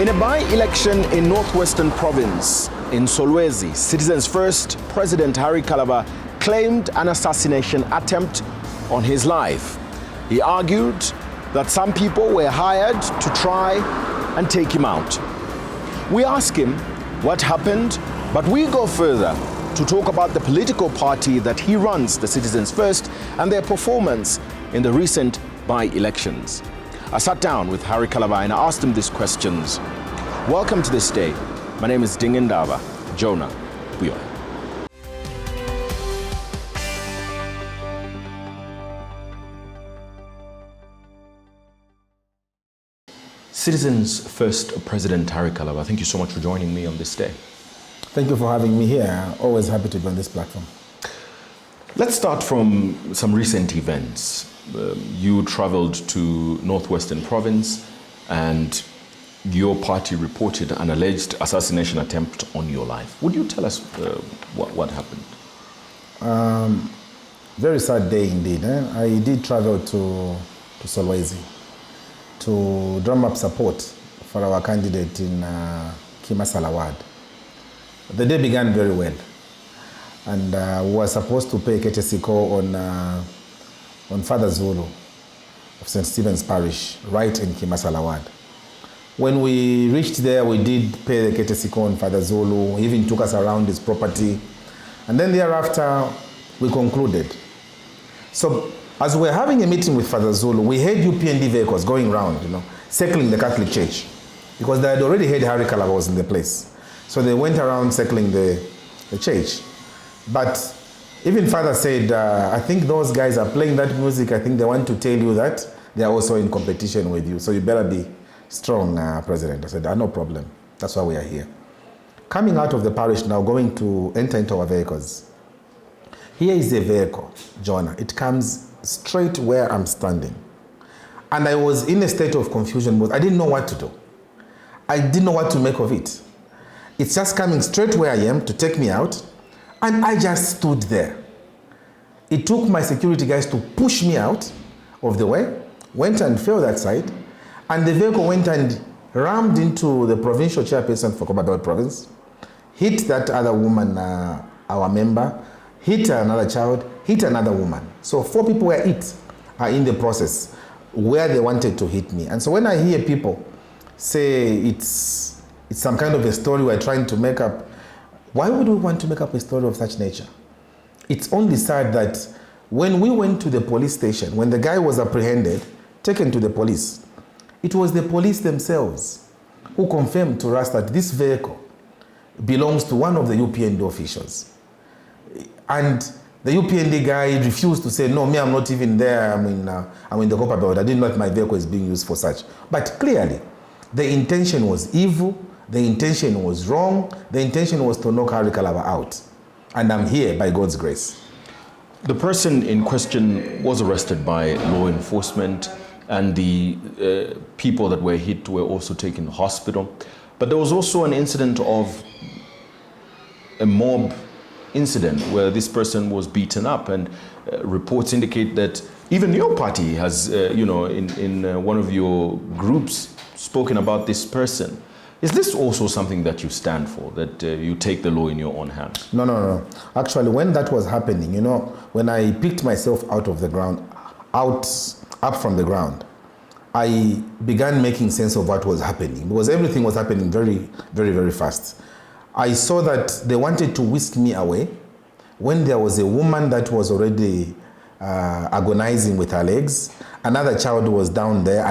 In a by-election in Northwestern Province, in Solwezi, Citizens First President Harry Kalaba claimed an assassination attempt on his life. He argued that some people were hired to try and take him out. We ask him what happened, but we go further to talk about the political party that he runs, the Citizens First, and their performance in the recent by-elections. I sat down with Harry Kalaba and I asked him these questions. Welcome to this day. My name is Dingendaba Jonah Buyo. Citizens First President Harry Kalaba, thank you so much for joining me on this day. Thank you for having me here. Always happy to be on this platform. Let's start from some recent events. You traveled to Northwestern Province and your party reported an alleged assassination attempt on your life. Would you tell us what happened? Very sad day indeed. I did travel to Solwezi to drum up support for our candidate in Kimasala Ward. The day began very well, and we were supposed to pay courtesy call on Father Zulu of St. Stephen's Parish, right in Kimasala Ward. When we reached there, we did pay the courtesy call on Father Zulu. He even took us around his property, and then thereafter we concluded. So as we were having a meeting with Father Zulu, we had UPND vehicles going around, circling the Catholic Church, because they had already heard Harry Kalaba was in the place. So they went around circling the church. But even Father said, I think those guys are playing that music. I think they want to tell you that they are also in competition with you. So you better be strong, President. I said, no problem. That's why we are here. Coming out of the parish now, going to enter into our vehicles. Here is a vehicle, Jonah. It comes straight where I'm standing. And I was in a state of confusion, but I didn't know what to do. I didn't know what to make of it. It's just coming straight where I am to take me out, and I just stood there. It took my security guys to push me out of the way, went and fell that side, and the vehicle went and rammed into the provincial chairperson for Kalaba province, hit that other woman, our member, hit another child, hit another woman. So 4 people were hit in the process where they wanted to hit me. And so when I hear people say it's some kind of a story we're trying to make up, why would we want to make up a story of such nature? It's only sad that when we went to the police station, when the guy was apprehended, taken to the police, it was the police themselves who confirmed to us that this vehicle belongs to one of the UPND officials. And the UPND guy refused to say, no, me, I'm not even there, I'm in the Copper Belt. I didn't know that my vehicle is being used for such. But clearly, the intention was evil, the intention was wrong, the intention was to knock Harry Kalaba out. And I'm here by God's grace. The person in question was arrested by law enforcement, and the people that were hit were also taken to hospital. But there was also an incident of a mob incident where this person was beaten up, and reports indicate that even your party has, in one of your groups, spoken about this person. Is this also something that you stand for, that you take the law in your own hands? No. Actually, when that was happening, when I picked myself out of the ground, up from the ground, I began making sense of what was happening, because everything was happening very, very, very fast. I saw that they wanted to whisk me away when there was a woman that was already agonizing with her legs. Another child was down there.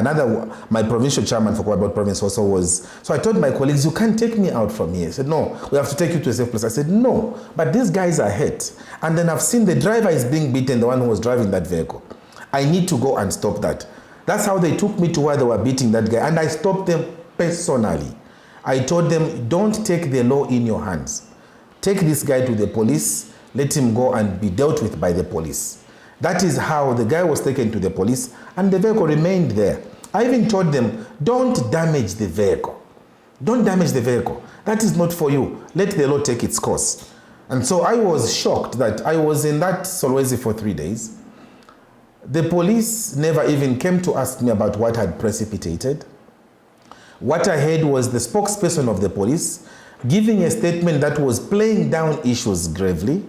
My provincial chairman for Kalaba province also was. So I told my colleagues, you can't take me out from here. I said, no, we have to take you to a safe place. I said, no, but these guys are hurt. And then I've seen the driver is being beaten, the one who was driving that vehicle. I need to go and stop that. That's how they took me to where they were beating that guy. And I stopped them personally. I told them, don't take the law in your hands. Take this guy to the police, let him go and be dealt with by the police. That is how the guy was taken to the police, and the vehicle remained there. I even told them, don't damage the vehicle. Don't damage the vehicle. That is not for you. Let the law take its course. And so I was shocked that I was in that Solwezi for 3 days. The police never even came to ask me about what had precipitated. What I heard was the spokesperson of the police giving a statement that was playing down issues gravely,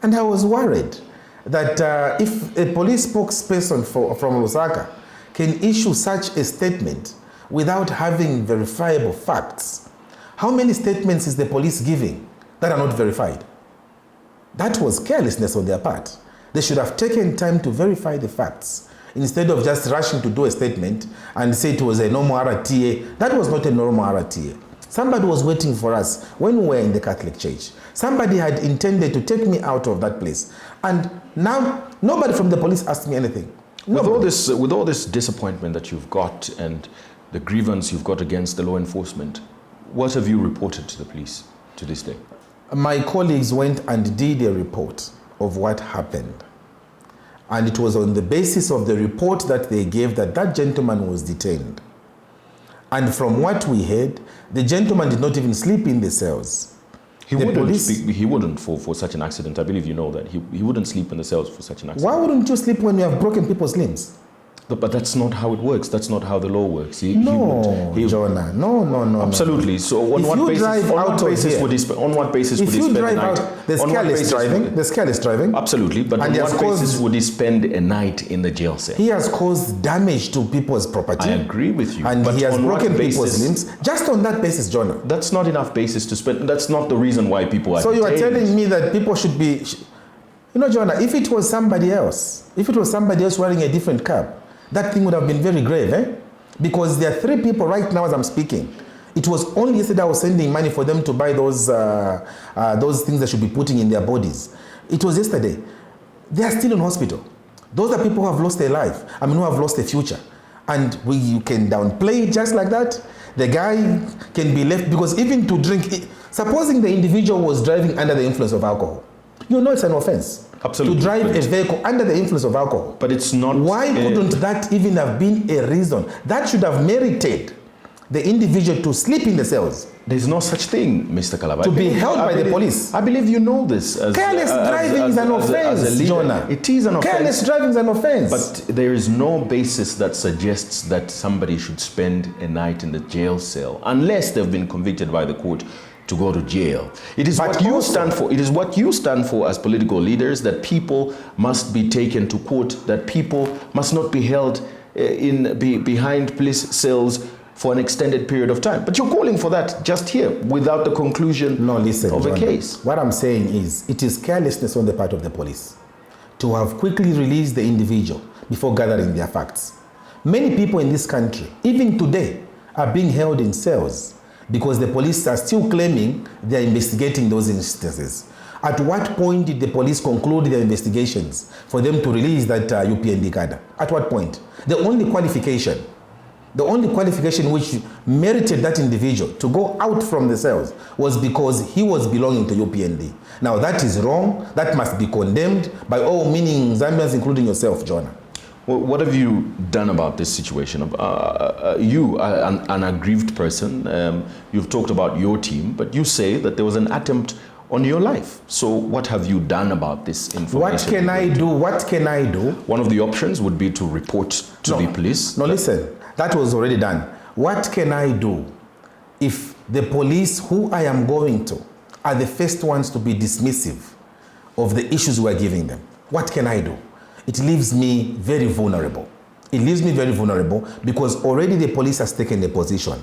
and I was worried that if a police spokesperson from Lusaka can issue such a statement without having verifiable facts, how many statements is the police giving that are not verified? That was carelessness on their part. They should have taken time to verify the facts instead of just rushing to do a statement and say it was a normal RTA. That was not a normal RTA. Somebody was waiting for us when we were in the Catholic Church. Somebody had intended to take me out of that place. And now, nobody from the police asked me anything. With all this disappointment that you've got and the grievance you've got against the law enforcement, what have you reported to the police to this day? My colleagues went and did a report of what happened. And it was on the basis of the report that they gave that that gentleman was detained. And from what we heard, the gentleman did not even sleep in the cells. He wouldn't for such an accident. I believe you know that. He wouldn't sleep in the cells for such an accident. Why wouldn't you sleep when you have broken people's limbs? But that's not how it works. That's not how the law works. Jonah. No. Absolutely. So on what basis would he spend a night? There's careless driving. Absolutely. But on what basis would he spend a night in the jail cell? He has caused damage to people's property. I agree with you. And he has broken people's limbs. Just on that basis, Jonah. That's not enough basis to spend. That's not the reason why people are So detained. you are telling me that people should be... You know, Jonah, if it was somebody else wearing a different cap, that thing would have been very grave, Because there are 3 people right now as I'm speaking. It was only yesterday I was sending money for them to buy those things they should be putting in their bodies. It was yesterday. They are still in hospital. Those are people who have lost their life. Who have lost their future. And you can downplay it just like that. The guy can be left, because even to drink, supposing the individual was driving under the influence of alcohol, you know it's an offense. Absolutely. To drive a vehicle under the influence of alcohol. But it's not... Why couldn't that even have been a reason? That should have merited the individual to sleep in the cells. There's no such thing, Mr. Kalaba. To be held by the police. I believe you know this. Careless driving is an offense, Jonah. It is an offense. Careless driving is an offense. But there is no basis that suggests that somebody should spend a night in the jail cell unless they've been convicted by the court to go to jail. It is what you stand for. It is what you stand for as political leaders, that people must be taken to court, that people must not be held behind police cells for an extended period of time. But you're calling for that just here without the conclusion of a case. What I'm saying is it is carelessness on the part of the police to have quickly released the individual before gathering their facts. Many people in this country, even today, are being held in cells because the police are still claiming they are investigating those instances. At what point did the police conclude their investigations for them to release that UPND cadre? At what point? The only qualification which merited that individual to go out from the cells was because he was belonging to UPND. Now that is wrong. That must be condemned by all meaning Zambians, including yourself, Jonah. Well, what have you done about this situation? You are an aggrieved person. You've talked about your team, but you say that there was an attempt on your life. So what have you done about this information? What can I do? One of the options would be to report to the police. No, listen, that was already done. What can I do if the police who I am going to are the first ones to be dismissive of the issues we are giving them? What can I do? It leaves me very vulnerable. It leaves me very vulnerable because already the police has taken a position.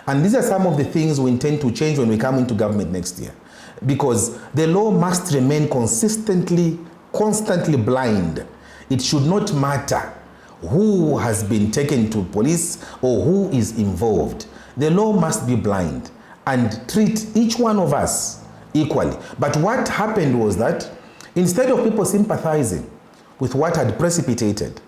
And these are some of the things we intend to change when we come into government next year. Because the law must remain constantly blind. It should not matter who has been taken to police or who is involved. The law must be blind and treat each one of us equally. But what happened was that instead of people sympathizing with what had precipitated,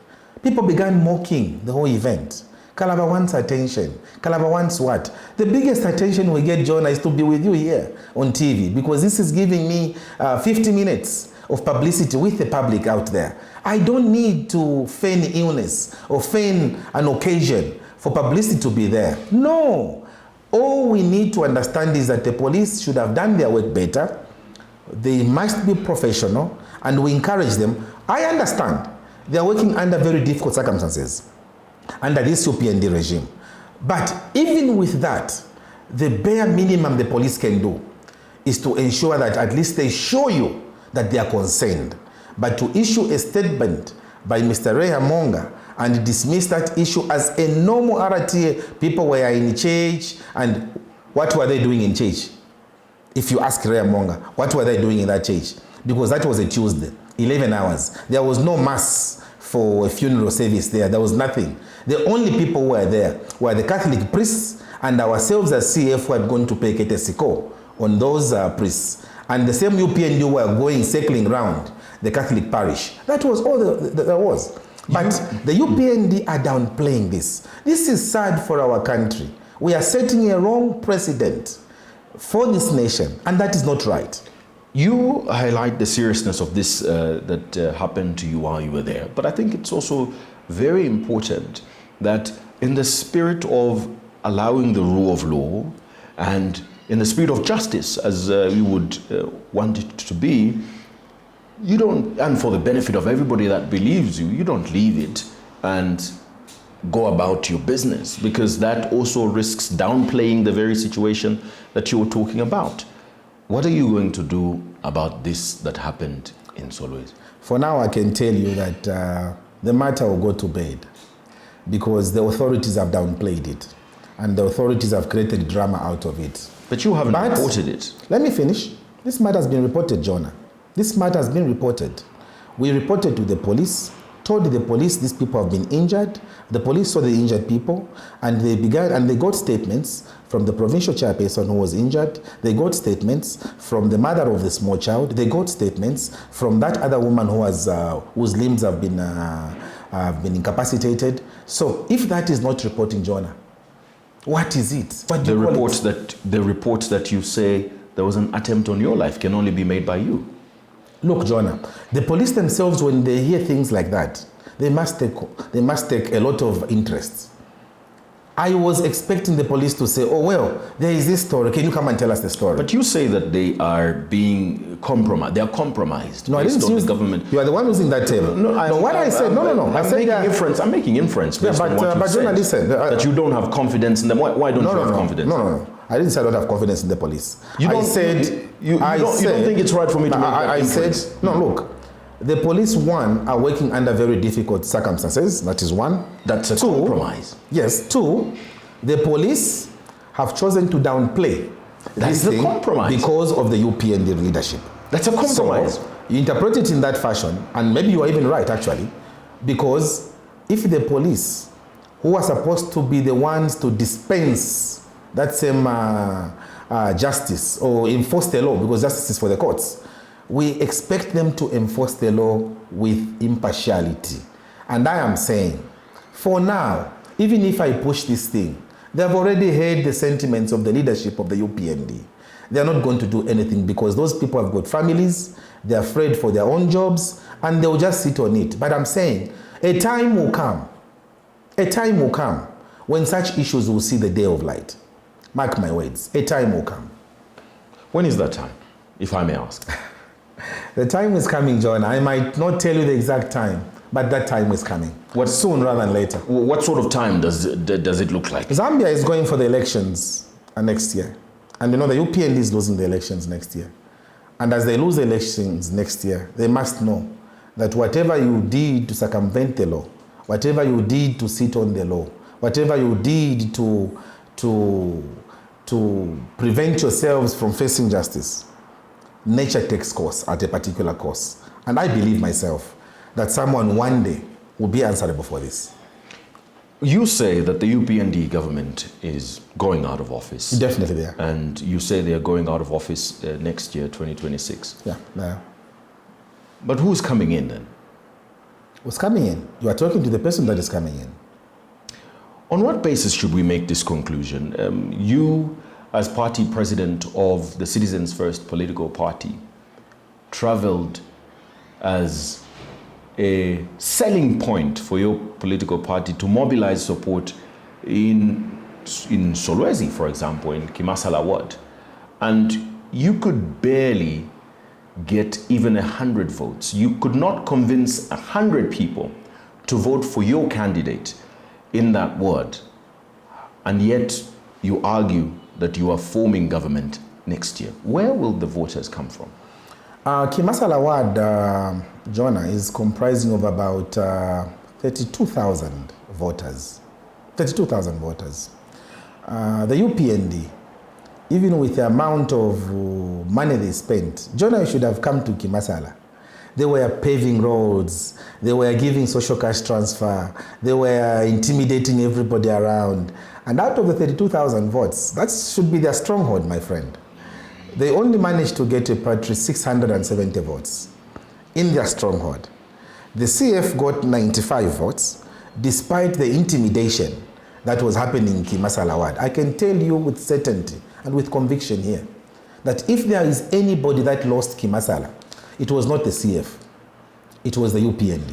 people began mocking the whole event. Kalaba wants attention. Kalaba wants what? The biggest attention we get, Jonah, is to be with you here on TV, because this is giving me 50 minutes of publicity with the public out there. I don't need to feign illness or feign an occasion for publicity to be there. No. All we need to understand is that the police should have done their work better. They must be professional, and we encourage them. I understand they are working under very difficult circumstances under this UPND regime. But even with that, the bare minimum the police can do is to ensure that at least they show you that they are concerned. But to issue a statement by Mr. Ray Hamonga and dismiss that issue as a normal RTA, people were in church, and what were they doing in church? If you ask Ray Hamonga, what were they doing in that church? Because that was a Tuesday, 11 hours. There was no mass for a funeral service there. There was nothing. The only people who were there were the Catholic priests and ourselves as CF who had gone to pay Ketesiko on those priests. And the same UPND were going, circling around the Catholic parish. That was all there was. But the UPND are downplaying this. This is sad for our country. We are setting a wrong precedent for this nation, and that is not right. You highlight the seriousness of this that happened to you while you were there. But I think it's also very important that in the spirit of allowing the rule of law and in the spirit of justice, as we would want it to be, you don't, and for the benefit of everybody that believes you, you don't leave it and go about your business, because that also risks downplaying the very situation that you were talking about. What are you going to do about this that happened in Solwezi? For now, I can tell you that the matter will go to bed because the authorities have downplayed it and the authorities have created drama out of it. But you haven't reported it. Let me finish. This matter has been reported, Jonah. This matter has been reported. We reported to the police, told the police these people have been injured. The police saw the injured people, and they got statements from the provincial chairperson who was injured. They got statements from the mother of the small child. They got statements from that other woman who has whose limbs have been incapacitated. So if that is not reporting, Jonah, what is it? What do you call it? The reports that you say there was an attempt on your life can only be made by you. Look, Jonah, the police themselves, when they hear things like that, they must take a lot of interest. I was expecting the police to say, oh, well, there is this story. Can you come and tell us the story? But you say that they are being compromised. They are compromised. No, I didn't use the government. You are the one using that term. I'm making inference based on what you said. Listen, that you don't have confidence in them. Why don't you have confidence? No. I didn't say I don't have confidence in the police. You don't think it's right for me to make that inference? Look, the police, one, are working under very difficult circumstances. That is one. That's a compromise. Yes. Two, the police have chosen to downplay this thing because of the UPND leadership. That's a compromise. So you interpret it in that fashion, and maybe you are even right, actually, because if the police, who are supposed to be the ones to dispense that same justice or enforce the law, because justice is for the courts, we expect them to enforce the law with impartiality. And I am saying, for now, even if I push this thing, they have already heard the sentiments of the leadership of the UPND. They are not going to do anything because those people have got families, they're afraid for their own jobs, and they'll just sit on it. But I'm saying, a time will come when such issues will see the day of light. Mark my words, a time will come. When is that time, if I may ask? The time is coming, John. I might not tell you the exact time, but that time is coming. Soon rather than later. What sort of time does it look like? Zambia is going for the elections next year. And you know, the UPND is losing the elections next year. And as they lose the elections next year, they must know that whatever you did to circumvent the law, whatever you did to sit on the law, whatever you did to prevent yourselves from facing justice, nature takes course at a particular course. And I believe myself that someone one day will be answerable for this. You say that the UPND government is going out of office. Definitely they are. And you say they are going out of office next year, 2026. Yeah, they are. But who's coming in then? Who's coming in? You are talking to the person that is coming in. On what basis should we make this conclusion? You, as party president of the Citizens First political party, traveled as a selling point for your political party to mobilize support in Solwezi, for example, in Kimasala ward. And you could barely get even 100 votes. You could not convince 100 people to vote for your candidate in that ward. and yet you argue that you are forming government next year. Where will the voters come from? Kimasala ward, Jonah, is comprising of about 32,000 voters. 32,000 voters. The UPND, even with the amount of money they spent, Jonah should have come to Kimasala. They were paving roads, they were giving social cash transfer, they were intimidating everybody around. And out of the 32,000 votes, that should be their stronghold, my friend. They only managed to get a paltry 670 votes in their stronghold. The CF got 95 votes, despite the intimidation that was happening in Kimasala ward. I can tell you with certainty and with conviction here that if there is anybody that lost Kimasala, it was not the CF, it was the UPND.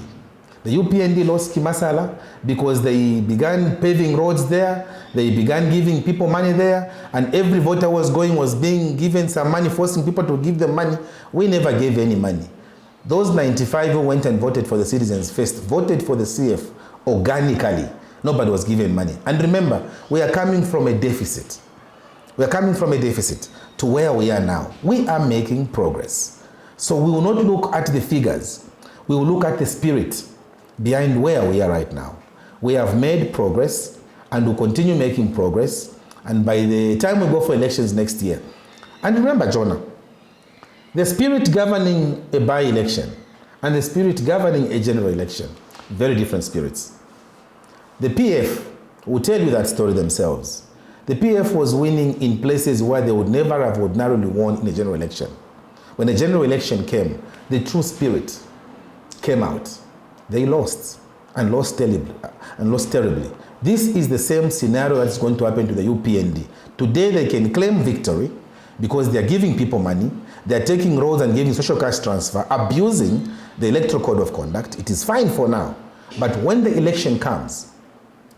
The UPND lost Kimasala because they began paving roads there, they began giving people money there, and every voter was being given some money, forcing people to give them money. We never gave any money. Those 95 who went and voted for the Citizens First voted for the CF organically. Nobody was given money. And remember, we are coming from a deficit. We are coming from a deficit to where we are now. We are making progress. So we will not look at the figures. We will look at the spirit behind where we are right now. We have made progress and will continue making progress. And by the time we go for elections next year, and remember, Jonah, the spirit governing a by-election and the spirit governing a general election, very different spirits. The PF will tell you that story themselves. The PF was winning in places where they would never have ordinarily won in a general election. When a general election came, the true spirit came out. They lost, and lost terribly. This is the same scenario that's going to happen to the UPND. Today they can claim victory because they are giving people money, they are taking roads and giving social cash transfer, abusing the electoral code of conduct. It is fine for now. But when the election comes,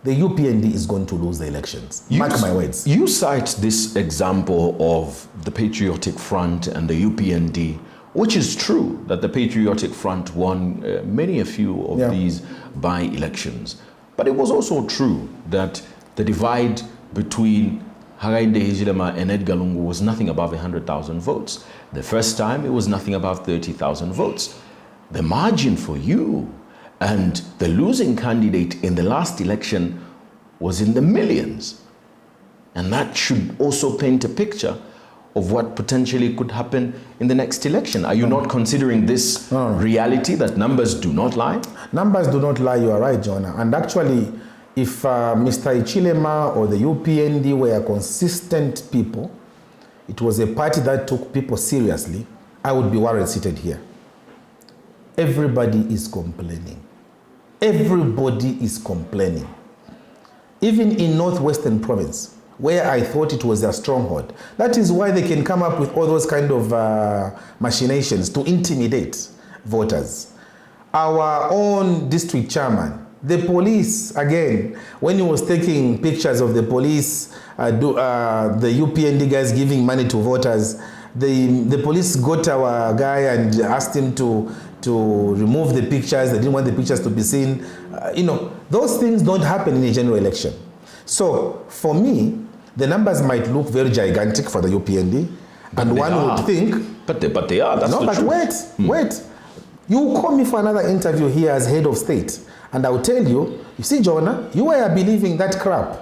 the UPND is going to lose the elections. Mark my words. You cite this example of the Patriotic Front and the UPND, which is true that the Patriotic Front won many a few of these by-elections. But it was also true that the divide between Hakainde Hichilema and Edgar Lungu was nothing above 100,000 votes. The first time it was nothing above 30,000 votes. The margin for you and the losing candidate in the last election was in the millions. And that should also paint a picture of what potentially could happen in the next election. Are you not considering this reality that numbers do not lie? Numbers do not lie, you are right, Jonah. And actually, if Mr. Hichilema or the UPND were consistent people, it was a party that took people seriously, I would be worried seated here. Everybody is complaining. Everybody is complaining. Even in Northwestern Province, where I thought it was their stronghold. That is why they can come up with all those kind of machinations to intimidate voters. Our own district chairman, the police, again, when he was taking pictures of the police, the UPND guys giving money to voters, the police got our guy and asked him to remove the pictures. They didn't want the pictures to be seen. Those things don't happen in a general election. So for me, the numbers might look very gigantic for the UPND, and one would think... But they are, that's the truth. Wait. You call me for another interview here as head of state, and I will tell you, you see, Jonah, you were believing that crap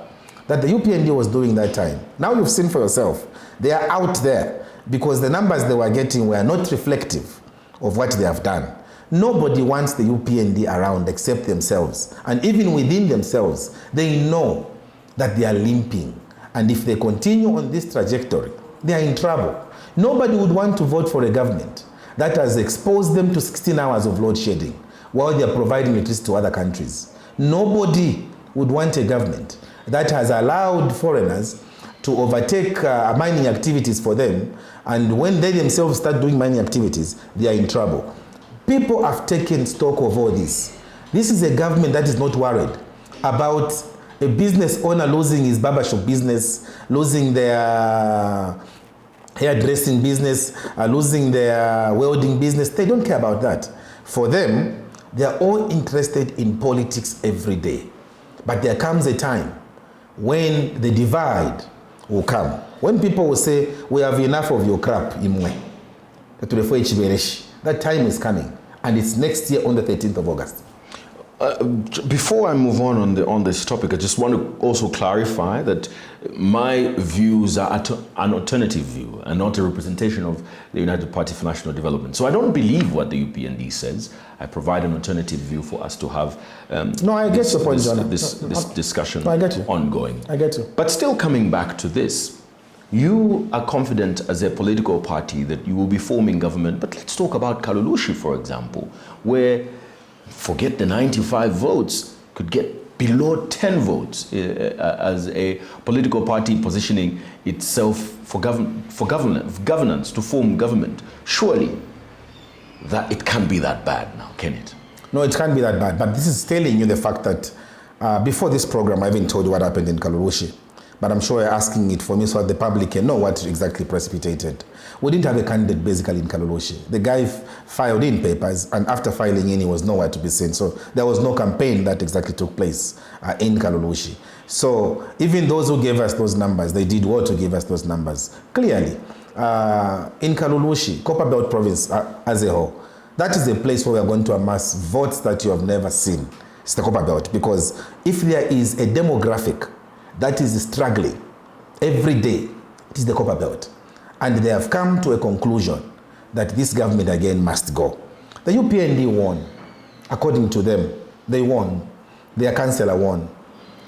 that the UPND was doing that time. Now you've seen for yourself. They are out there because the numbers they were getting were not reflective of what they have done. Nobody wants the UPND around except themselves. And even within themselves, they know that they are limping. And if they continue on this trajectory, they are in trouble. Nobody would want to vote for a government that has exposed them to 16 hours of load shedding while they are providing electricity to other countries. Nobody would want a government that has allowed foreigners to overtake mining activities for them, and when they themselves start doing mining activities, they are in trouble. People have taken stock of all this. This is a government that is not worried about a business owner losing his barbershop business, losing their hairdressing business, losing their welding business. They don't care about that. For them, they are all interested in politics every day. But there comes a time when the divide will come. When people will say, we have enough of your crap, Imwe, that time is coming. And it's next year on the 13th of August. Before I move on this topic, I just want to also clarify that my views are an alternative view and not a representation of the United Party for National Development. So I don't believe what the UPND says. I provide an alternative view for us to have this discussion ongoing. I get you. But still coming back to this, you are confident as a political party that you will be forming government, but let's talk about Kalulushi, for example, where forget the 95 votes, could get below 10 votes as a political party positioning itself for governance, to form government. Surely that it can't be that bad now, can it? No, it can't be that bad. But this is telling you the fact that before this program, I haven't told you what happened in Kalulushi. But I'm sure you're asking it for me so that the public can know what exactly precipitated. We didn't have a candidate basically in Kalulushi. The guy filed in papers, and after filing in, he was nowhere to be seen. So there was no campaign that exactly took place in Kalulushi. So even those who gave us those numbers, they did well to give us those numbers. Clearly, in Kalulushi, Copper Belt province as a whole, that is a place where we are going to amass votes that you have never seen. It's the Copper Belt, because if there is a demographic that is struggling every day, it is the Copper Belt. And they have come to a conclusion that this government again must go. The UPND won. According to them, they won. Their councillor won.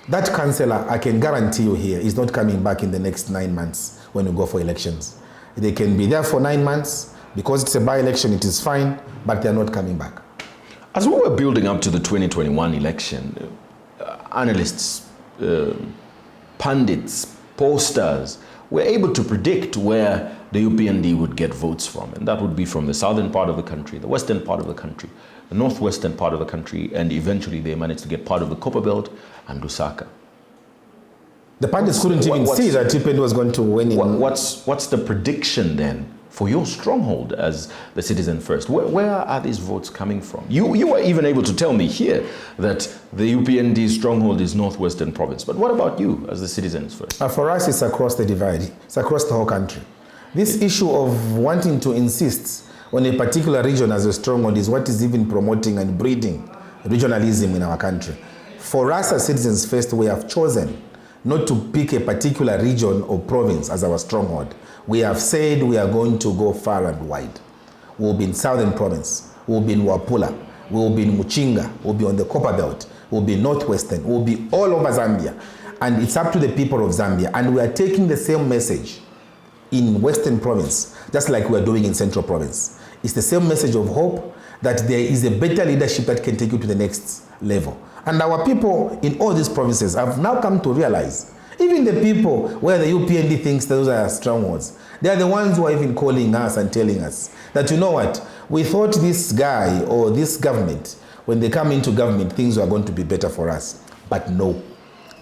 That councillor, I can guarantee you here, is not coming back in the next 9 months when we go for elections. They can be there for 9 months. Because it's a by-election, it is fine, but they're not coming back. As we were building up to the 2021 election, analysts, pundits, pollsters were able to predict where the UPND would get votes from. And that would be from the southern part of the country, the western part of the country, the northwestern part of the country, and eventually they managed to get part of the Copper Belt and Lusaka. The pundits couldn't even see that UPND was going to win. What's the prediction then for your stronghold as the Citizen First? Where are these votes coming from? You were even able to tell me here that the UPND stronghold is Northwestern Province. But what about you as the Citizens First? For us, it's across the divide. It's across the whole country. This issue of wanting to insist on a particular region as a stronghold is what is even promoting and breeding regionalism in our country. For us as Citizens First, we have chosen not to pick a particular region or province as our stronghold. We have said we are going to go far and wide. We'll be in Southern Province. We'll be in Wapula. We'll be in Muchinga. We'll be on the Copper Belt. We'll be Northwestern. We'll be all over Zambia. And it's up to the people of Zambia. And we are taking the same message in Western Province, just like we are doing in Central Province. It's the same message of hope that there is a better leadership that can take you to the next level. And our people in all these provinces have now come to realize, even the people where the UPND thinks those are strongholds, they are the ones who are even calling us and telling us that, you know what, we thought this guy or this government, when they come into government, things were going to be better for us. But no,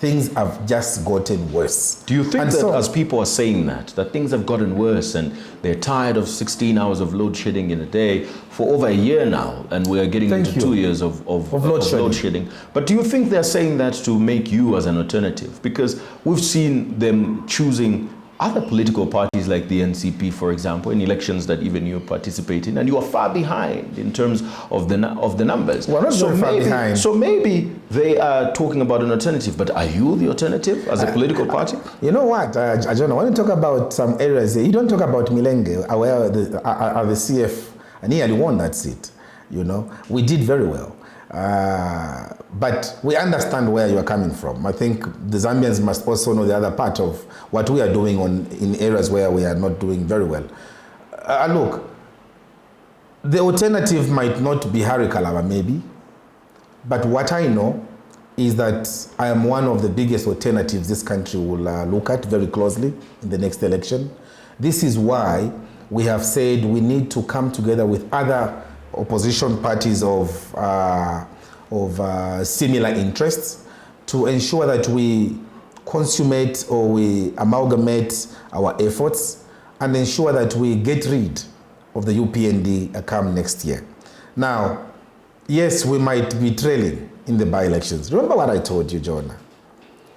things have just gotten worse. Do you think that as people are saying that things have gotten worse and they're tired of 16 hours of load shedding in a day for over a year now, and we're getting into 2 years of load shedding. But do you think they're saying that to make you as an alternative? Because we've seen them choosing other political parties like the NCP, for example, in elections that even you participate in, and you are far behind in terms of the numbers. We're not very far behind. So maybe they are talking about an alternative, but are you the alternative as a political party? You know what, John, when you talk about some areas, you don't talk about Milenge, where the CF nearly won that seat. You know, we did very well. But we understand where you are coming from. I think the Zambians must also know the other part of what we are doing in areas where we are not doing very well. Look, the alternative might not be Harry Kalaba, maybe, but what I know is that I am one of the biggest alternatives this country will look at very closely in the next election. This is why we have said we need to come together with other opposition parties of similar interests to ensure that we consummate or we amalgamate our efforts and ensure that we get rid of the UPND come next year. Now, yes, we might be trailing in the by-elections. Remember what I told you, Jonah.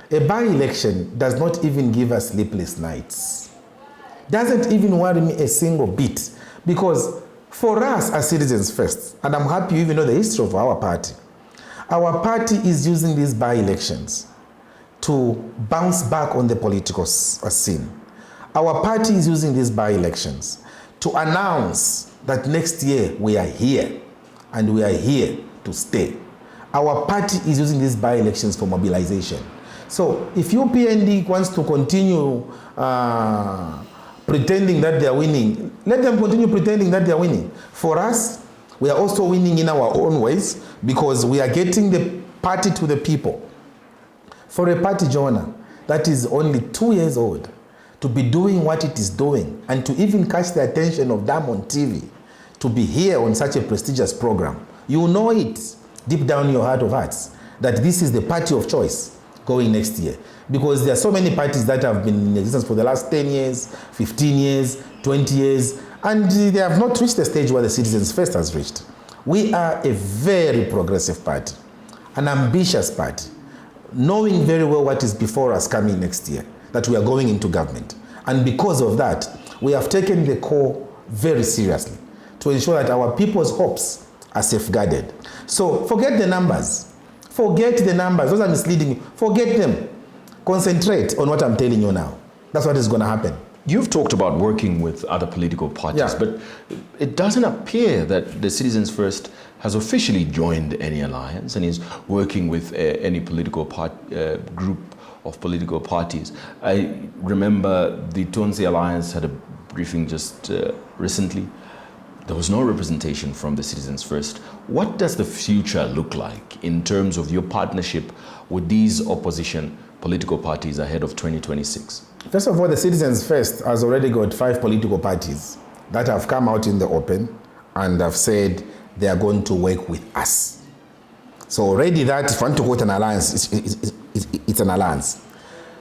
A by-election does not even give us sleepless nights. Doesn't even worry me a single bit, because for us as Citizens First, and I'm happy you even know the history of our party is using these by-elections to bounce back on the political scene. Our party is using these by-elections to announce that next year we are here, and we are here to stay. Our party is using these by-elections for mobilization. So if UPND wants to continue pretending that they are winning, let them continue pretending that they are winning. For us, we are also winning in our own ways, because we are getting the party to the people. For a party, Jonah, that is only 2 years old, to be doing what it is doing, and to even catch the attention of them on TV, to be here on such a prestigious program, you know it deep down in your heart of hearts that this is the party of choice going next year. Because there are so many parties that have been in existence for the last 10 years, 15 years, 20 years, and they have not reached the stage where the Citizens First has reached. We are a very progressive party, an ambitious party, knowing very well what is before us coming next year, that we are going into government. And because of that, we have taken the call very seriously to ensure that our people's hopes are safeguarded. So forget the numbers. Forget the numbers. Those are misleading you. Forget them. Concentrate on what I'm telling you now. That's what is going to happen. You've talked about working with other political parties, but it doesn't appear that the Citizens First has officially joined any alliance and is working with any political group of political parties. I remember the Tonse Alliance had a briefing just recently. There was no representation from the Citizens First. What does the future look like in terms of your partnership with these opposition political parties ahead of 2026? First of all, the Citizens First has already got 5 political parties that have come out in the open and have said they are going to work with us. So already that, if you want to quote an alliance, it's an alliance.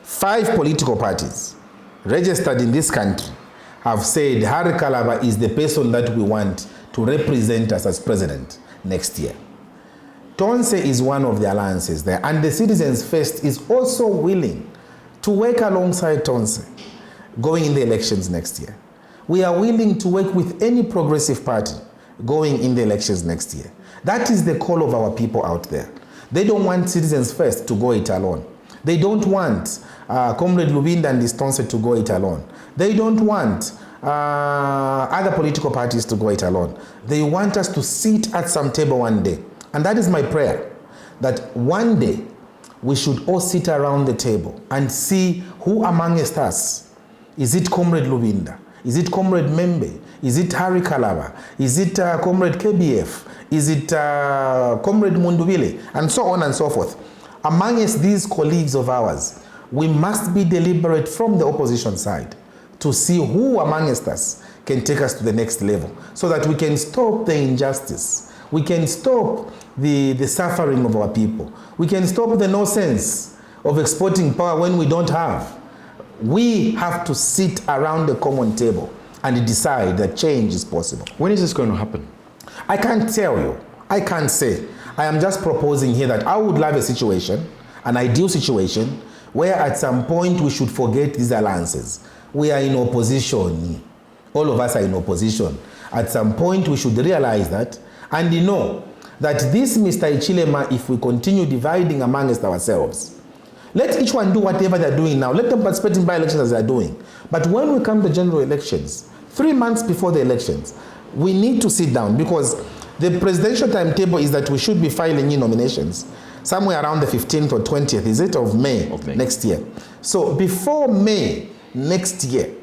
5 political parties registered in this country have said Harry Kalaba is the person that we want to represent us as president next year. Tonse is one of the alliances there, and the Citizens First is also willing to work alongside Tonse going in the elections next year. We are willing to work with any progressive party going in the elections next year. That is the call of our people out there. They don't want Citizens First to go it alone. They don't want Comrade Lubinda and Tonse to go it alone. They don't want other political parties to go it alone. They want us to sit at some table one day. And that is my prayer, that one day we should all sit around the table and see who amongst us. Is it Comrade Lubinda? Is it Comrade Membe? Is it Harry Kalaba? Is it Comrade KBF? Is it Comrade Mundubile? And so on and so forth. Amongst these colleagues of ours, we must be deliberate from the opposition side to see who amongst us can take us to the next level, so that we can stop the injustice. We can stop the suffering of our people. We can stop the nonsense of exporting power when we don't have. We have to sit around the common table and decide that change is possible. When is this going to happen? I can't tell you. I can't say. I am just proposing here that I would love a situation, an ideal situation, where at some point we should forget these alliances. We are in opposition. All of us are in opposition. At some point we should realize that, and know that this Mr. Ichilema, if we continue dividing amongst ourselves, let each one do whatever they're doing now. Let them participate in by-elections as they're doing. But when we come to general elections, 3 months before the elections, we need to sit down, because the presidential timetable is that we should be filing in nominations somewhere around the 15th or 20th, is it, of May next year. So before May next year,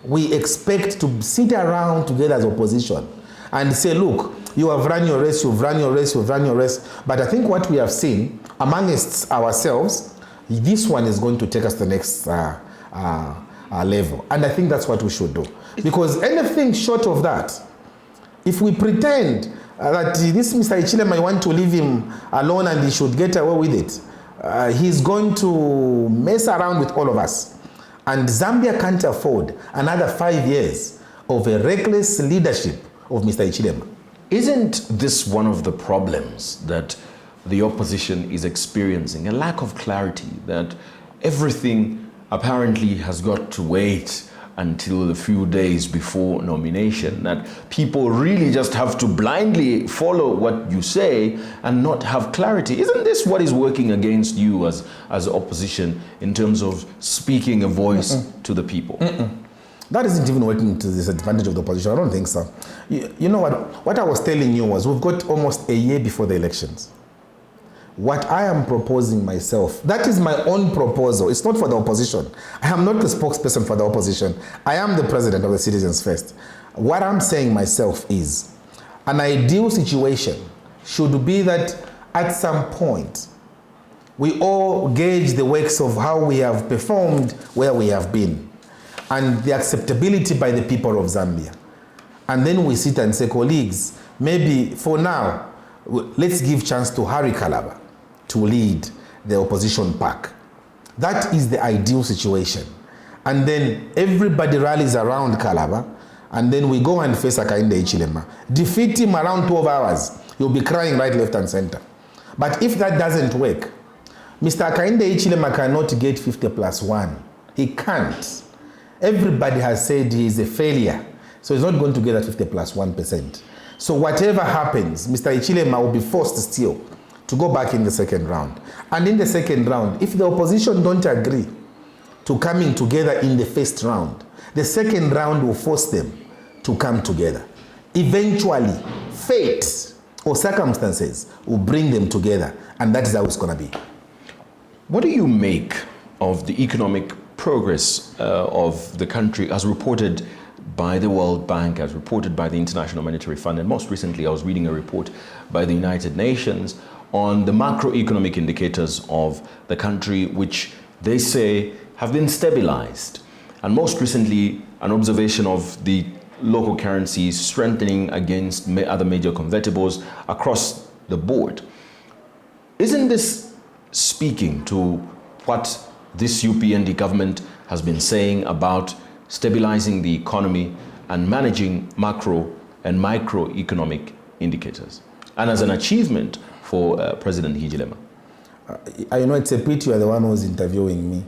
we expect to sit around together as opposition and say, look, you have run your race, you've run your race, you've run your race. But I think what we have seen amongst ourselves, this one is going to take us to the next level. And I think that's what we should do. Because anything short of that, if we pretend that this Mr. Ichilema, I want to leave him alone and he should get away with it, he's going to mess around with all of us. And Zambia can't afford another 5 years of a reckless leadership of Mr. Ichilema. Isn't this one of the problems that the opposition is experiencing? A lack of clarity, that everything apparently has got to wait until a few days before nomination, that people really just have to blindly follow what you say and not have clarity. Isn't this what is working against you as opposition in terms of speaking a voice to the people? That isn't even working to the disadvantage of the opposition. I don't think so. You know what I was telling you was we've got almost a year before the elections. What I am proposing myself, that is my own proposal. It's not for the opposition. I am not the spokesperson for the opposition. I am the president of the Citizens First. What I'm saying myself is an ideal situation should be that at some point we all gauge the works of how we have performed, where we have been, and the acceptability by the people of Zambia. And then we sit and say, colleagues, maybe for now, let's give chance to Harry Kalaba to lead the opposition pack. That is the ideal situation. And then everybody rallies around Kalaba, and then we go and face Hakainde Hichilema. Defeat him around 12 hours. You'll be crying right, left, and center. But if that doesn't work, Mr. Hakainde Hichilema cannot get 50+1. He can't. Everybody has said he is a failure. So he's not going to get that 50+1%. So whatever happens, Mr. Hichilema will be forced still to go back in the second round. And in the second round, if the opposition don't agree to coming together in the first round, the second round will force them to come together. Eventually, fate or circumstances will bring them together, and that is how it's going to be. What do you make of the economic progress of the country as reported by the World Bank, as reported by the International Monetary Fund, and most recently I was reading a report by the United Nations on the macroeconomic indicators of the country, which they say have been stabilized. And most recently, an observation of the local currencies strengthening against other major convertibles across the board. Isn't this speaking to what this UPND government has been saying about stabilizing the economy and managing macro and microeconomic indicators, and as an achievement for President Hichilema? I know it's a pity you are the one who's interviewing me,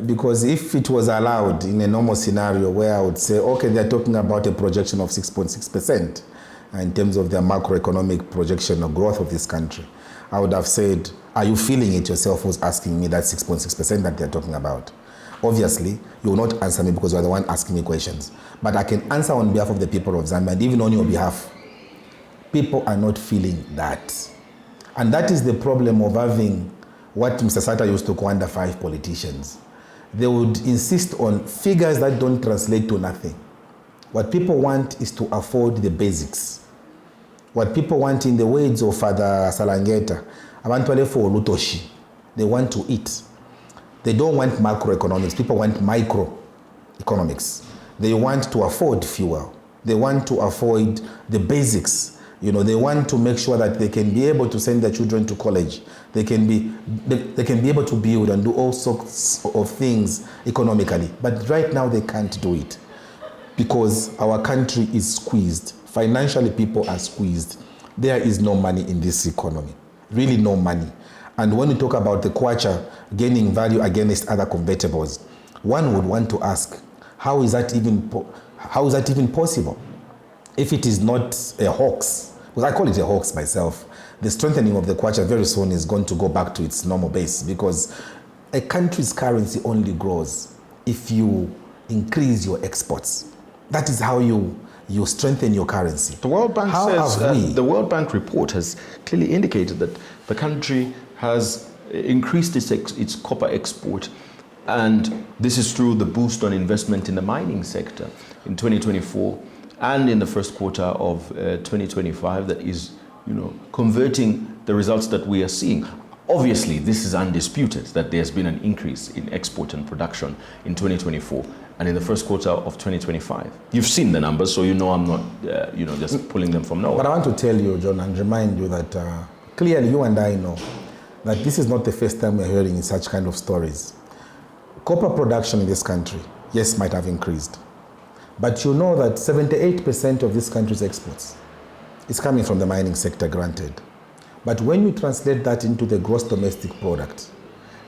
because if it was allowed in a normal scenario where I would say, okay, they're talking about a projection of 6.6% in terms of their macroeconomic projection of growth of this country, I would have said, are you feeling it yourself who's asking me that 6.6% that they're talking about? Obviously, you will not answer me because you're the one asking me questions. But I can answer on behalf of the people of Zambia, and even on your behalf. People are not feeling that. And that is the problem of having what Mr. Sata used to call under 5 politicians. They would insist on figures that don't translate to nothing. What people want is to afford the basics. What people want, in the words of Father Salangeta, they want to eat. They don't want macroeconomics. People want microeconomics. They want to afford fuel. They want to afford the basics. You know, they want to make sure that they can be able to send their children to college. They can be able to build and do all sorts of things economically. But right now they can't do it because our country is squeezed. Financially, people are squeezed. There is no money in this economy. Really no money. And when we talk about the kwacha gaining value against other convertibles, one would want to ask, how is that even possible? If it is not a hoax, because I call it a hoax myself, the strengthening of the kwacha very soon is going to go back to its normal base, because a country's currency only grows if you increase your exports. That is how you strengthen your currency. The World Bank says, the World Bank report has clearly indicated that the country has increased its copper export, and this is through the boost on investment in the mining sector in 2024 and in the first quarter of 2025 that is, converting the results that we are seeing. Obviously, this is undisputed that there's been an increase in export and production in 2024 and in the first quarter of 2025. You've seen the numbers, so I'm not, just pulling them from nowhere. But I want to tell you, John, and remind you that clearly you and I know that this is not the first time we're hearing such kind of stories. Copper production in this country, yes, might have increased. But you know that 78% of this country's exports is coming from the mining sector, granted. But when you translate that into the gross domestic product,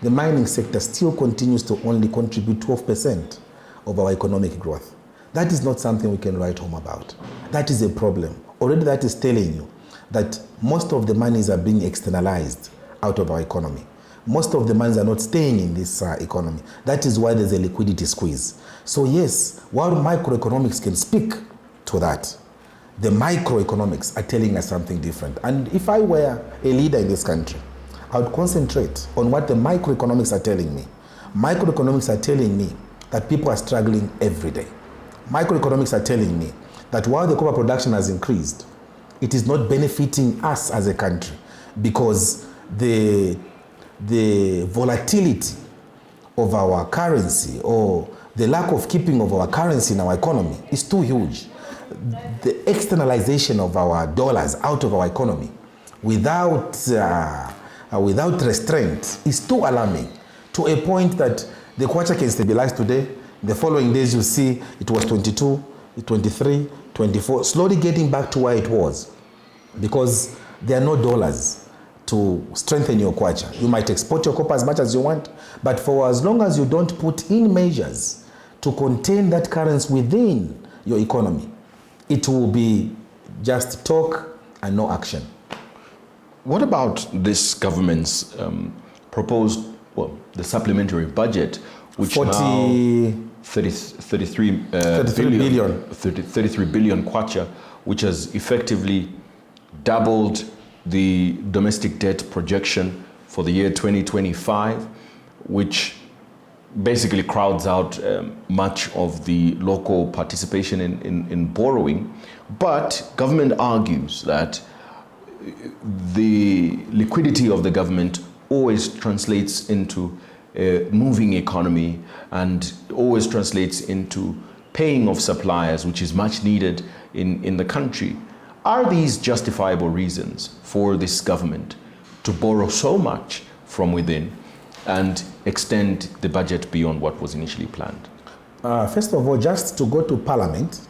the mining sector still continues to only contribute 12% of our economic growth. That is not something we can write home about. That is a problem. Already that is telling you that most of the monies are being externalized out of our economy. Most of the monies are not staying in this economy. That is why there's a liquidity squeeze. So yes, while microeconomics can speak to that, the microeconomics are telling us something different. And if I were a leader in this country, I would concentrate on what the microeconomics are telling me. Microeconomics are telling me that people are struggling every day. Microeconomics are telling me that while the copper production has increased, it is not benefiting us as a country because the volatility of our currency or the lack of keeping of our currency in our economy is too huge. The externalization of our dollars out of our economy without restraint is too alarming, to a point that the kwacha can stabilize today. The following days you see it was 22, 23, 24, slowly getting back to where it was because there are no dollars to strengthen your kwacha. You might export your copper as much as you want, but for as long as you don't put in measures to contain that currency within your economy, it will be just talk and no action. What about this government's proposed, the supplementary budget, which 33 billion kwacha, which has effectively doubled the domestic debt projection for the year 2025, which basically crowds out much of the local participation in borrowing. But government argues that the liquidity of the government always translates into a moving economy and always translates into paying of suppliers, which is much needed in the country. Are these justifiable reasons for this government to borrow so much from within and extend the budget beyond what was initially planned? First of all, just to go to Parliament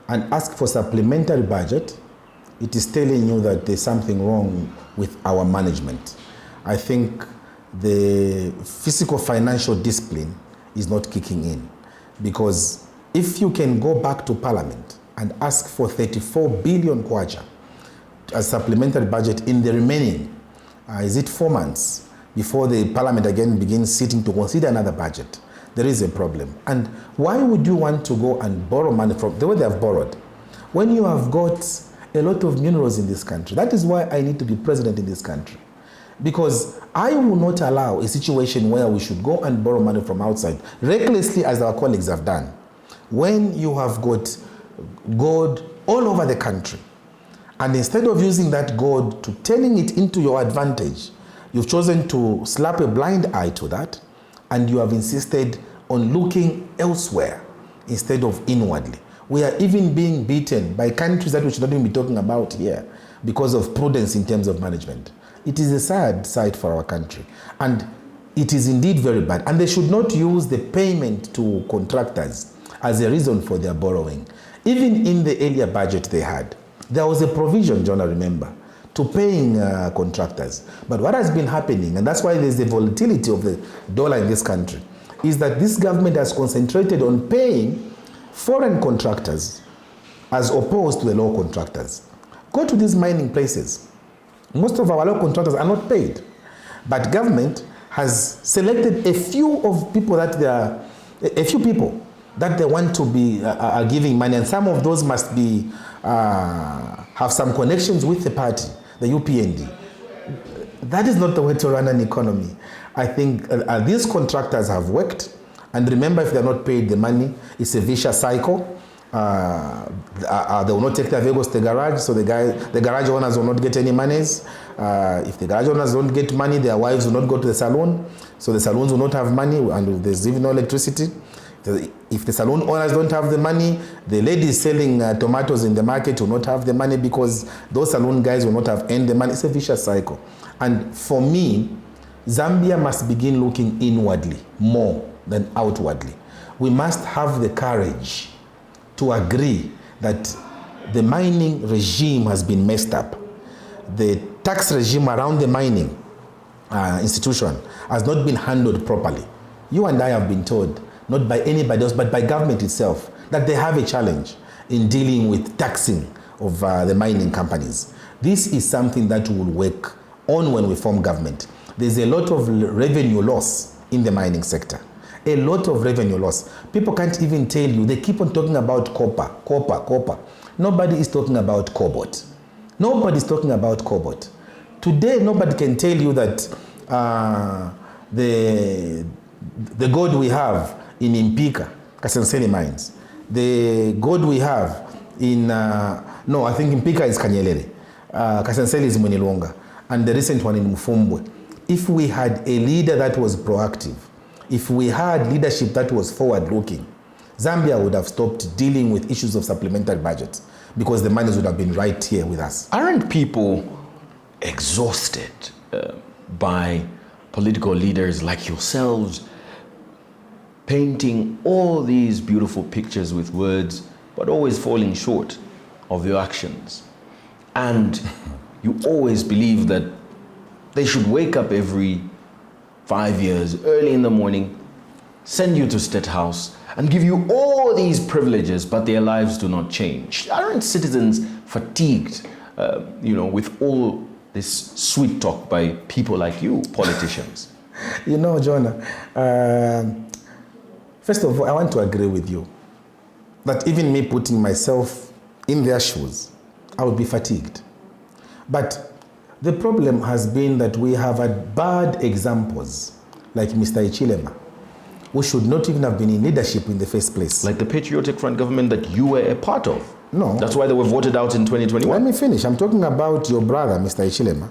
and ask for supplementary budget, it is telling you that there's something wrong with our management. I think the fiscal financial discipline is not kicking in, because if you can go back to Parliament and ask for 34 billion kwacha as supplementary budget in the remaining, is it 4 months before the Parliament again begins sitting to consider another budget, there is a problem. And why would you want to go and borrow money from the way they have borrowed when you have got a lot of minerals in this country? That is why I need to be president in this country, because I will not allow a situation where we should go and borrow money from outside recklessly, as our colleagues have done. When you have got gold all over the country, and instead of using that gold to turning it into your advantage, you've chosen to slap a blind eye to that, and you have insisted on looking elsewhere instead of inwardly. We are even being beaten by countries that we should not even be talking about here because of prudence in terms of management. It is a sad sight for our country, and it is indeed very bad. And they should not use the payment to contractors as a reason for their borrowing. Even in the earlier budget they had, there was a provision, John, I remember, to paying contractors. But what has been happening, and that's why there's the volatility of the dollar in this country, is that this government has concentrated on paying foreign contractors as opposed to the local contractors. Go to these mining places. Most of our local contractors are not paid, but government has selected a few people that they want to be giving money, and some of those must be have some connections with the party, the UPND. That is not the way to run an economy. I think these contractors have worked, and remember, if they're not paid the money, it's a vicious cycle. They will not take their vehicles to the garage, so the garage owners will not get any monies. If the garage owners don't get money, their wives will not go to the salon, so the salons will not have money, and there's even no electricity. If the salon owners don't have the money, the ladies selling tomatoes in the market will not have the money because those salon guys will not have earned the money. It's a vicious cycle. And for me, Zambia must begin looking inwardly more than outwardly. We must have the courage to agree that the mining regime has been messed up. The tax regime around the mining institution has not been handled properly. You and I have been told, not by anybody else, but by government itself, that they have a challenge in dealing with taxing of the mining companies. This is something that will work on when we form government. There's a lot of revenue loss in the mining sector. A lot of revenue loss. People can't even tell you. They keep on talking about copper. Nobody is talking about cobalt. Nobody's talking about cobalt. Today, nobody can tell you that the gold we have in Impika, Kasenseni mines, the gold we have in, no, I think Impika is Kanyelere, Kasenseli is Munilonga, and the recent one in Mfumbwe. If we had a leader that was proactive, if we had leadership that was forward-looking, Zambia would have stopped dealing with issues of supplementary budgets because the monies would have been right here with us. Aren't people exhausted by political leaders like yourselves painting all these beautiful pictures with words, but always falling short of your actions? And you always believe that they should wake up every 5 years, early in the morning, send you to State House, and give you all these privileges, but their lives do not change. Aren't citizens fatigued, with all this sweet talk by people like you, politicians? You know, Jonah, first of all, I want to agree with you that even me putting myself in their shoes, I would be fatigued. But the problem has been that we have had bad examples, like Mr. Ichilema, who should not even have been in leadership in the first place. Like the Patriotic Front government that you were a part of. No. That's why they were voted out in 2021. Let me finish. I'm talking about your brother, Mr. Ichilema.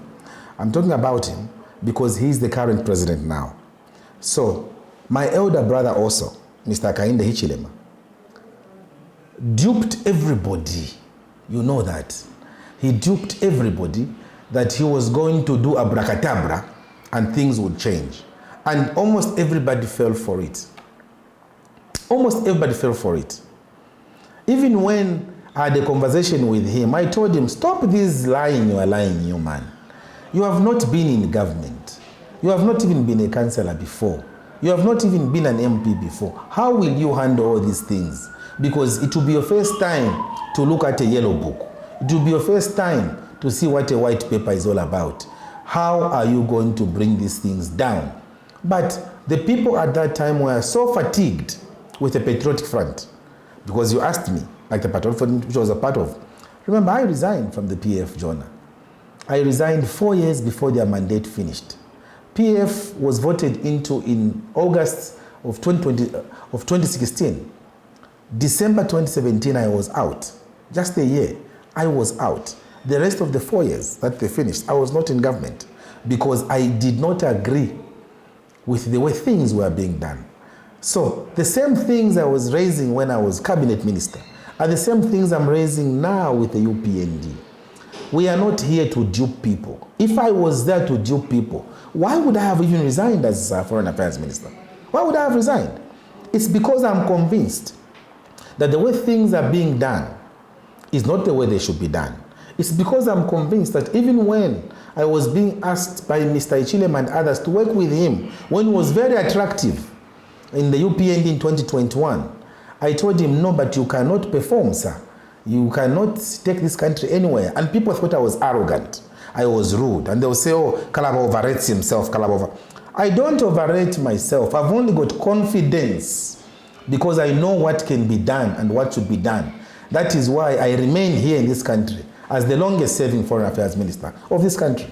I'm talking about him because he's the current president now. So, my elder brother also, Mr. Kainde Ichilema, duped everybody. You know that. He duped everybody that he was going to do abracadabra and things would change. And almost everybody fell for it. Almost everybody fell for it. Even when I had a conversation with him, I told him, stop this lying, you are lying, you man. You have not been in government. You have not even been a councillor before. You have not even been an MP before. How will you handle all these things? Because it will be your first time to look at a yellow book. It will be your first time to see what a white paper is all about. How are you going to bring these things down? But the people at that time were so fatigued with the Patriotic Front, because you asked me, like the Patriotic Front, which I was a part of. Remember, I resigned from the PF, Jonah. I resigned 4 years before their mandate finished. PF was voted into in August of 2016. December 2017, I was out. Just a year, I was out. The rest of the 4 years that they finished, I was not in government because I did not agree with the way things were being done. So the same things I was raising when I was cabinet minister are the same things I'm raising now with the UPND. We are not here to dupe people. If I was there to dupe people, why would I have even resigned as foreign affairs minister? Why would I have resigned? It's because I'm convinced that the way things are being done is not the way they should be done. It's because I'm convinced that even when I was being asked by Mr. Ichilema and others to work with him, when he was very attractive in the UPND in 2021, I told him, no, but you cannot perform, sir. You cannot take this country anywhere. And people thought I was arrogant. I was rude. And they will say, oh, Kalaba overrates himself. I don't overrate myself. I've only got confidence because I know what can be done and what should be done. That is why I remain here in this country as the longest serving foreign affairs minister of this country.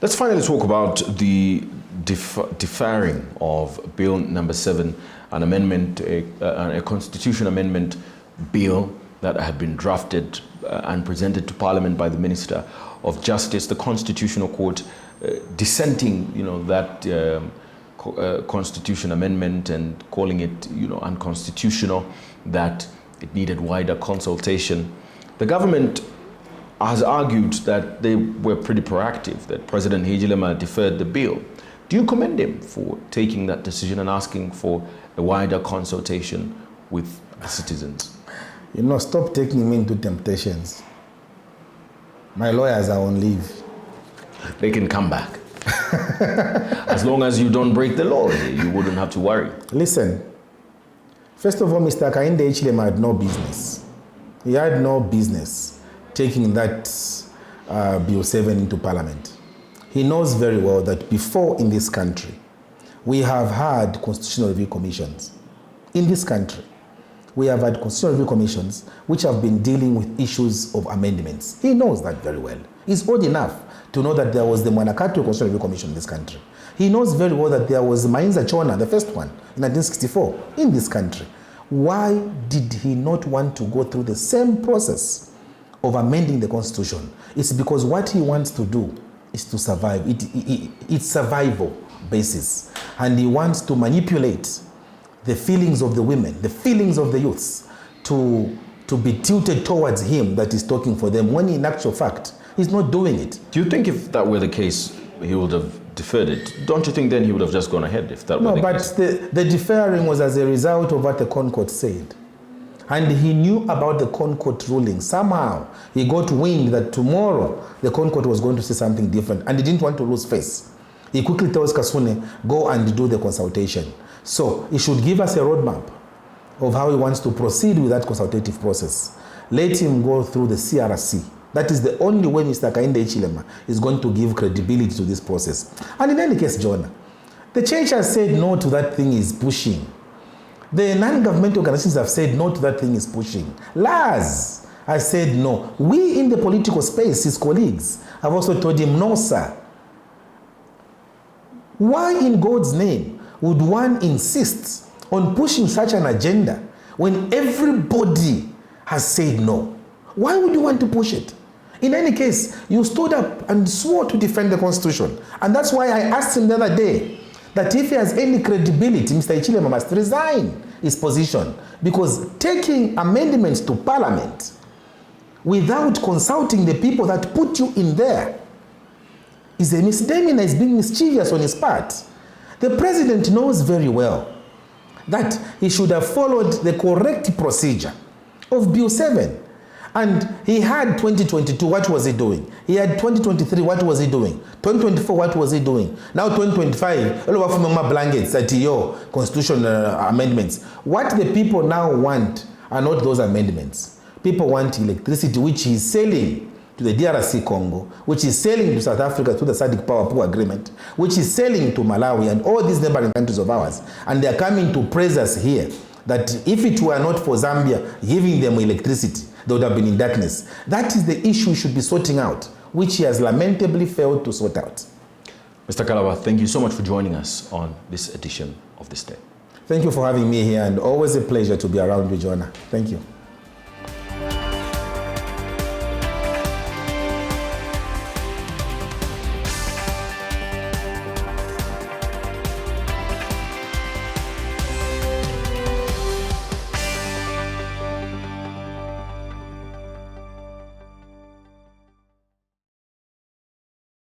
Let's finally talk about the deferring of Bill number 7, an amendment, a constitution amendment bill that had been drafted and presented to Parliament by the Minister of Justice, the Constitutional Court dissenting, that constitution amendment and calling it, unconstitutional, that it needed wider consultation. The government has argued that they were pretty proactive, that President Hichilema deferred the bill. Do you commend him for taking that decision and asking for a wider consultation with the citizens? Stop taking me into temptations. My lawyers are on leave. They can come back. As long as you don't break the law, you wouldn't have to worry. Listen, first of all, Mr. Hakainde Hichilema had no business. He had no business taking that Bill 7 into Parliament. He knows very well that before in this country, we have had constitutional review commissions. In this country, we have had constitutional review commissions which have been dealing with issues of amendments. He knows that very well. He's old enough to know that there was the Mwanakatu Constitutional Review Commission in this country. He knows very well that there was Mainza Chona, the first one, in 1964, in this country. Why did he not want to go through the same process of amending the Constitution? It's because what he wants to do is to survive. It's survival basis. And he wants to manipulate the feelings of the women, the feelings of the youths, to be tilted towards him that is talking for them, when in actual fact, he's not doing it. Do you think if that were the case, he would have deferred it? Don't you think then he would have just gone ahead if that were the case? No, but the deferring was as a result of what the Concord said. And he knew about the Concord ruling. Somehow, he got wind that tomorrow the Concord was going to say something different, and he didn't want to lose face. He quickly tells Kasune, go and do the consultation. So he should give us a roadmap of how he wants to proceed with that consultative process. Let him go through the CRC. That is the only way Mr. Hakainde Hichilema is going to give credibility to this process. And in any case, Jonah, the church has said no to that thing is pushing. The non-governmental organizations have said no to that thing is pushing. LAS has said no. We in the political space, his colleagues, have also told him, no, sir. Why in God's name would one insist on pushing such an agenda when everybody has said no? Why would you want to push it? In any case, you stood up and swore to defend the Constitution. And that's why I asked him the other day that if he has any credibility, Mr. Hichilema must resign his position. Because taking amendments to Parliament without consulting the people that put you in there is a misdemeanor, is being mischievous on his part. The president knows very well that he should have followed the correct procedure of Bill 7. And he had 2022, what was he doing? He had 2023, what was he doing? 2024, what was he doing? Now 2025, all of Mama blankets at your constitution amendments. What the people now want are not those amendments. People want electricity, which he is selling to the DRC Congo, which is selling to South Africa through the SADC Power Pool Agreement, which is selling to Malawi and all these neighboring countries of ours. And they are coming to praise us here that if it were not for Zambia giving them electricity, they would have been in darkness. That is the issue we should be sorting out, which he has lamentably failed to sort out. Mr. Kalaba, thank you so much for joining us on this edition of This Day. Thank you for having me here, and always a pleasure to be around you, Jonah. Thank you.